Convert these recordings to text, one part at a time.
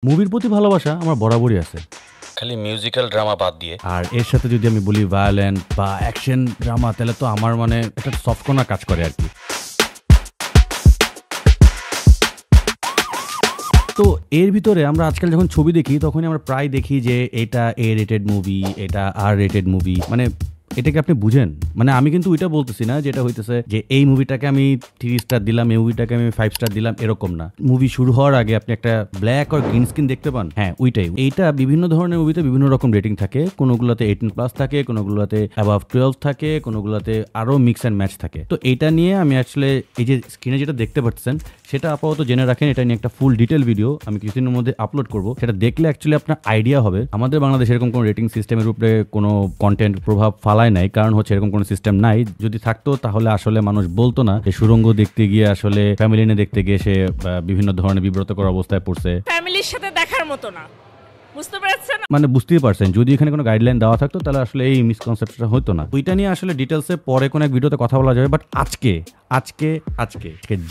মুভির প্রতি ভালোবাসা আমার বরাবরই আছে, খালি মিউজিক্যাল ড্রামা বাদ দিয়ে। আর এর সাথে যদি আমি বলি ভায়োলেন্ট বা অ্যাকশন ড্রামা, তাহলে তো আমার মানে একটা সফটকর্নার কাজ করে আর কি। তো এর ভিতরে আমরা আজকাল যখন ছবি দেখি তখনই আমরা প্রায় দেখি যে এটা এ রেটেড মুভি, এটা আর রেটেড মুভি। মানে এটাকে আপনি বুঝেন? মানে আমি কিন্তু ওইটা বলতেছি না যেটা হইতেছে যে এই মুভিটাকে আমি 3 স্টার দিলাম, এই মুভিটাকে আমি 5 স্টার দিলাম, এরকম না। মুভি শুরু হওয়ার আগে আপনি একটা ব্ল্যাক আর গ্রিন স্ক্রিন দেখতে পান, হ্যাঁ ওইটাই। এইটা বিভিন্ন ধরনের মুভিতে বিভিন্ন রকম রেটিং থাকে, কোনোগুলোতে 18+ থাকে, কোনোগুলোতে অ্যাবাভ 12 থাকে, কোনোগুলোতে আরো মিক্স অ্যান্ড ম্যাচ থাকে। তো এইটা নিয়ে আমি আসলে এই যে স্ক্রিনে যেটা দেখতে পাচ্ছেন সেটা আপাতত জেনে রাখেন, এটা নিয়ে একটা ফুল ডিটেল ভিডিও আমি কিছুদিনের মধ্যে আপলোড করব। সেটা দেখলে অ্যাকচুয়ালি আপনার আইডিয়া হবে। আমাদের বাংলাদেশে এরকম কোনো রেটিং সিস্টেমের উপরে কোনো কন্টেন্ট প্রভাব ফালায় নাই, কারণ হচ্ছে এরকম কোনো সিস্টেম নাই। যদি থাকতো তাহলে আসলে মানুষ বলতো না যে সুরঙ্গ দেখতে গিয়ে আসলে ফ্যামিলি নিয়ে দেখতে গিয়ে সে বিভিন্ন ধরনের বিব্রতকর অবস্থায় পড়ছে। ফ্যামিলির সাথে দেখার মতো না, বুঝতে পারছেন? মানে বুঝতেই পারছেন, যদি এখানে কোনো গাইডলাইন দেওয়া থাকতো তাহলে আসলে এই মিসকনসেপ্টটা হতো না। ওইটা নিয়ে আসলে ডিটেলসে পরে কোনো এক ভিডিওতে কথা বলা যাবে। বাট আজকে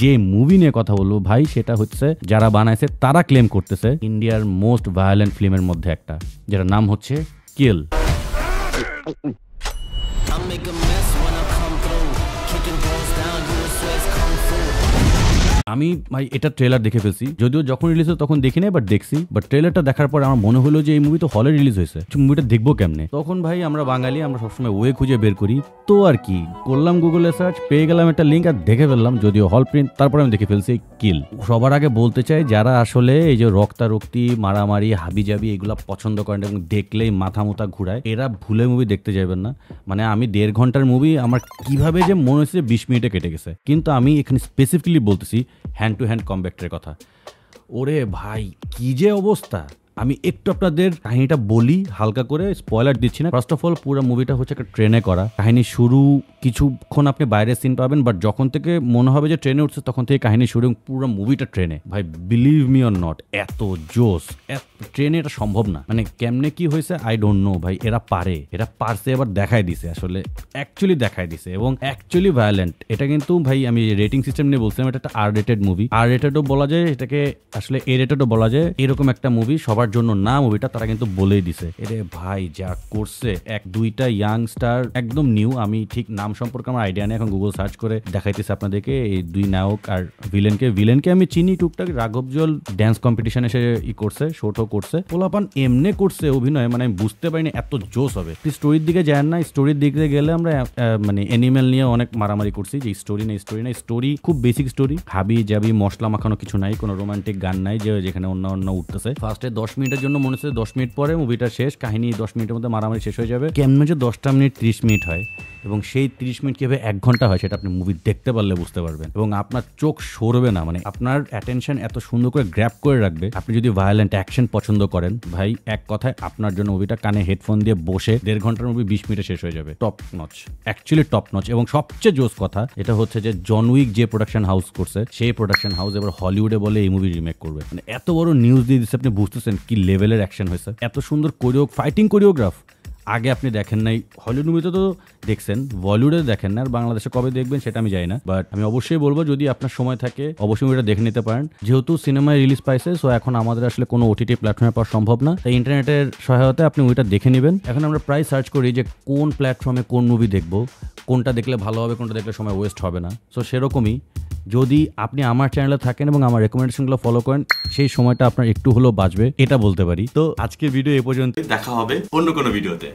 যে মুভি নিয়ে কথা বলবো ভাই, সেটা হচ্ছে যারা বানাইছে তারা ক্লেম করতেছে ইন্ডিয়ার মোস্ট ভায়োলেন্ট ফিল্মের মধ্যে একটা, যেটার নাম হচ্ছে কিল। আমি ভাই এটা ট্রেলার দেখে ফেলছি, যদিও যখন রিলিজ হয় তখন দেখি নাই, বাট দেখছি। বাট ট্রেলারটা দেখার পর আমার মনে হলো যে এই মুভি তো হলে রিলিজ হয়েছে, মুভিটা দেখবো কেমনে। তখন ভাই আমরা বাঙালি, আমরা সবসময় ওয়ে খুঁজে বের করি। তো আর কি করলাম, গুগলে সার্চ, পেয়ে গেলাম একটা লিঙ্ক আর দেখে ফেললাম, যদিও হল প্রিন্ট। তারপরে আমি দেখে ফেলছি কিল। সবার আগে বলতে চাই, যারা আসলে এই যে রক্তারক্তি, মারামারি, হাবিজাবি এগুলা পছন্দ করেন এবং দেখলেই মাথা মুথা ঘুরায়, এরা ভুলে মুভি দেখতে যাবেন না। মানে আমি 1.5 ঘন্টার মুভি আমার কিভাবে যে মনে হচ্ছে 20 মিনিটে কেটে গেছে। কিন্তু আমি এখানে স্পেসিফিকলি বলতেছি হ্যান্ড টু হ্যান্ড কম্ব্যাক্টের কথা। ওরে ভাই কি যে অবস্থা! আমি একটু আপনাদের কাহিনীটা বলি হালকা করে, স্পয়লার দিচ্ছি না। ফার্স্ট অফ অল পুরো মুভিটা হচ্ছে একটা ট্রেনে করা কাহিনী। শুরু কিছুক্ষণ আপনি বাইরের সিন পাবেন, বাট যখন থেকে মনে হবে যে ট্রেনে উঠছে তখন থেকে কাহিনী শুরু, পুরো মুভিটা ট্রেনে। ভাই বিলিভ মি অর নট, এত জোস ট্রেনে এটা সম্ভব না। মানে কেমনে কি হয়েছে আই ডোন্ট নো ভাই, এরা পারছে, এবার দেখায় দিছে, আসলে অ্যাকচুয়ালি দেখায় দিছে এবং অ্যাকচুয়ালি ভায়োলেন্ট। এটা কিন্তু ভাই আমি রেটিং সিস্টেম নিয়ে বলছিলাম, এটা একটা আর রেটেড মুভি। আর রেটেডও বলা যায় এটাকে, আসলে এ রেটেডও বলা যায়। এরকম একটা মুভি সবার জন্য না, মুভিটা তারা কিন্তু বলেই দিছে। এরে ভাই যা করছে, 1-2টা ইয়াংস্টার একদম নিউ, আমি ঠিক নাম সম্পর্কে আমার আইডিয়া নেই, এখন গুগল সার্চ করে দেখাইতেছে আপনাদেরকে এই 2 নায়ক আর ভিলেনকে আমি চিনি টুকটাক। রাঘব জল ড্যান্স কম্পিটিশনে সে করছে, শোটও করছে, পোলাপান এমনে করছে অভিনয়, মানে আমি বুঝতে পারিনি এত জোস হবে। স্টোরির দিকে যান না, স্টোরির দিকে গেলে আমরা মানে অ্যানিমেল নিয়ে অনেক মারামারি করছি, যে স্টোরি খুব বেসিক স্টোরি, হাবি জাবি মশলা মাখানো কিছু নাই, কোনো রোমান্টিক গান নাই যে যেখানে অন্য উঠতেছে। ফার্স্টে 10 মিনিটের জন্য মনে হচ্ছে 10 মিনিট পরে মুভিটা শেষ, কাহিনী 10 মিনিটের মধ্যে মারামারি শেষ হয়ে যাবে। কেমন যে 10টা মিনিট 30 মিনিট হয় এবং সেই 30 মিনিট কিভাবে 1 ঘন্টা হয় সেটা আপনি মুভি দেখতে পারলে বুঝতে পারবেন, এবং আপনার চোখ সরবে না। মানে আপনার অ্যাটেনশন এত সুন্দর করে গ্র্যাব করে রাখবে। আপনি যদি ভায়োলেন্ট অ্যাকশন পছন্দ করেন ভাই, এক কথায় আপনার জন্য মুভিটা কানে হেডফোন দিয়ে বসে 1.5 ঘন্টার মুভি 20 মিনিটে শেষ হয়ে যাবে। Top notch, actually top notch. এবং সবচেয়ে জোস কথা এটা হচ্ছে যে জন উইক যে প্রোডাকশন হাউস করছে, সেই প্রোডাকশন হাউস এবার হলিউডে বলে এই মুভি রিমেক করবে। মানে এত বড় নিউজ দিয়ে দিচ্ছে, আপনি বুঝতেছেন কি লেভেলের অ্যাকশন হয়েছে। এত সুন্দর ফাইটিং কোরিওগ্রাফ আগে আপনি দেখেন নাই। হলিউড মুভিতে তো দেখছেন, বলিউডে দেখেন না, আর বাংলাদেশে কবে দেখবেন সেটা আমি জানি না। বাট আমি অবশ্যই বলবো, যদি আপনার সময় থাকে অবশ্যই মুভিটা দেখে নিতে পারেন। যেহেতু সিনেমায় রিলিজ পাইছে, সো এখন আমাদের আসলে কোনো ওটিটি প্ল্যাটফর্মে পাওয়া সম্ভব না, তাই ইন্টারনেটের সহায়তায় আপনি মুভিটা দেখে নেবেন। এখন আমরা প্রায় সার্চ করি যে কোন প্ল্যাটফর্মে কোন মুভি দেখবো, কোনটা দেখলে ভালো হবে, কোনটা দেখলে সময় ওয়েস্ট হবে না। সো সেরকমই যদি আপনি আমার চ্যানেলে থাকেন এবং আমার রেকমেন্ডেশনগুলো ফলো করেন, সেই সময়টা আপনার একটু হলেও বাঁচবে, এটা বলতে পারি। তো আজকের ভিডিও এ পর্যন্ত, দেখা হবে অন্য কোনো ভিডিওতে।